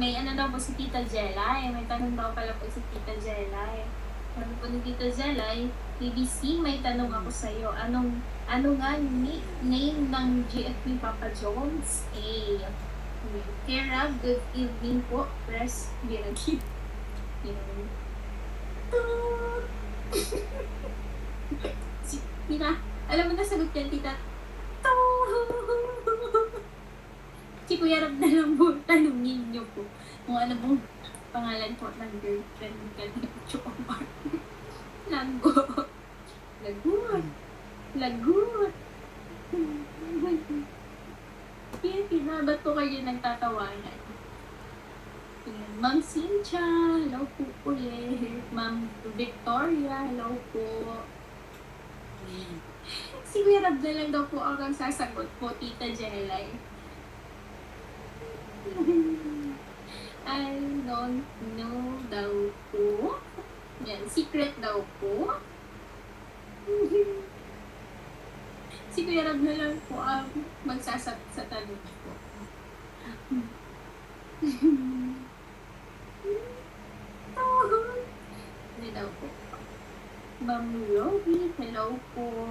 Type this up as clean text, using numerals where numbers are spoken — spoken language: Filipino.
may ano daw po si Tita Jelay. May tanong daw pala po si Tita Jelay. Sabi po ni Tita Jelay, BBC, may tanong ako sa'yo. Ano nga name ng GFP Papa Jones? A. Kera, good evening po. Press Biragin. Yun. Tita, alam mo na sagot yan, Tita. Si Kuya Rob na lang po, tanungin niyo po kung ano pong pangalan po ng girlfriend ni Kalina Chomar. Lagot. Lagot. Lagot. Kaya ba't po kayo nagtatawanan? Ayan. Ma'am Cynthia, hello po ulit. Ma'am Victoria, hello po. Si Kuya Rob na lang daw po ang sasagot po, Tita Jelay. I don't know daw po. Yan, secret daw po. Si Kuya Rob na lang po ang magsasagot sa tanong po. Ano daw po? Ma'am Roby, hello po.